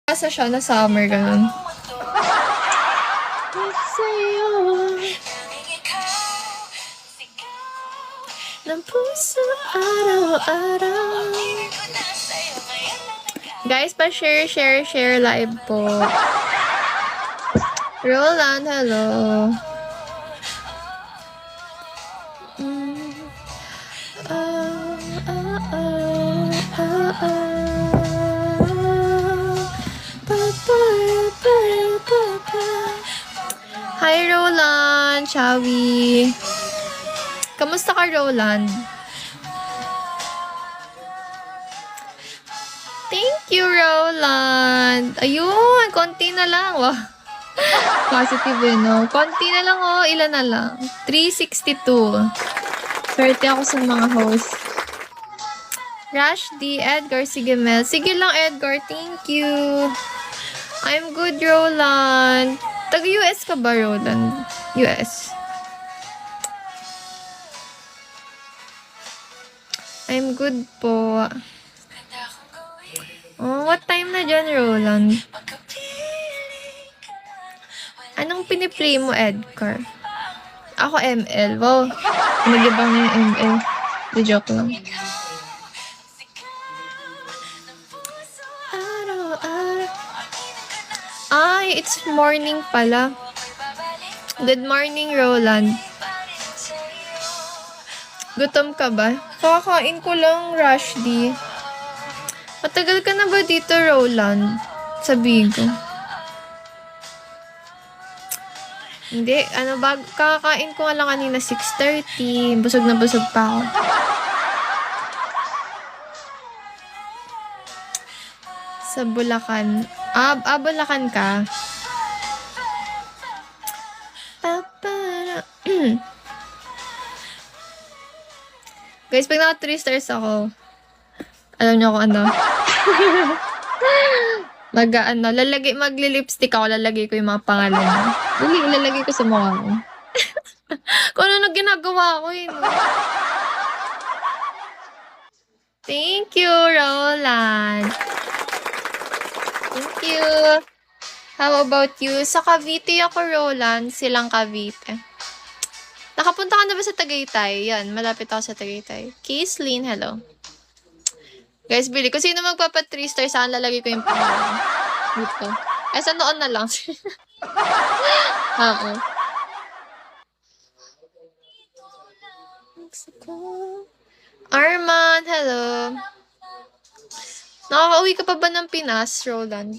Asa siya na summer, ganun. Ng puso araw-araw. Guys, pa-share live po. Roland, hello. Hi, Roland. Chawi. Kamusta ka, Roland? Thank you, Roland. Ayun, konti na lang. Wow. Positive eh, no? Konti na lang, oh. Ilan na lang? 362. Swerte ako sa mga host. Rush D. Edgar, sige Mel. Sige lang, Edgar. Thank you. I'm good, Roland. Taga-US ka ba, Roland? US. I'm good po. Oh, what time na dyan, Roland? Anong piniplay mo, Edgar? Ako, ML. Wow. Nag-ibang na yung ML. The joke lang. Ay, it's morning pala. Good morning, Roland. Gutom ka ba? Kakakain ko lang, Rushdie. Matagal ka na ba dito, Roland? Sabihin ko. Hindi, kakakain ko nga lang kanina 6:30. Busog na busog pa ako. Sa Bulacan. Bulacan ka? Guys, pag naka 3 stars ako, alam niyo kung ano. Magli-lipstick ako, lalagay ko yung mga pangalan. Ilalagay ko sa mukha ko. Kung ano na ginagawa ko yun. Thank you, Roland. Thank you. How about you? Sa Cavite ako, Roland. Silang Cavite. Nakapunta ka na ba sa Tagaytay? Yan, malapit ako sa Tagaytay. Kaislyn, hello. Guys, bili. Kung sino magpapa 3 stars, saan lalagay ko yung pangalan? Dito. Sa noon na lang. Oo. Arman, hello. Nakaka-uwi ka pa ba ng Pinas, Roland?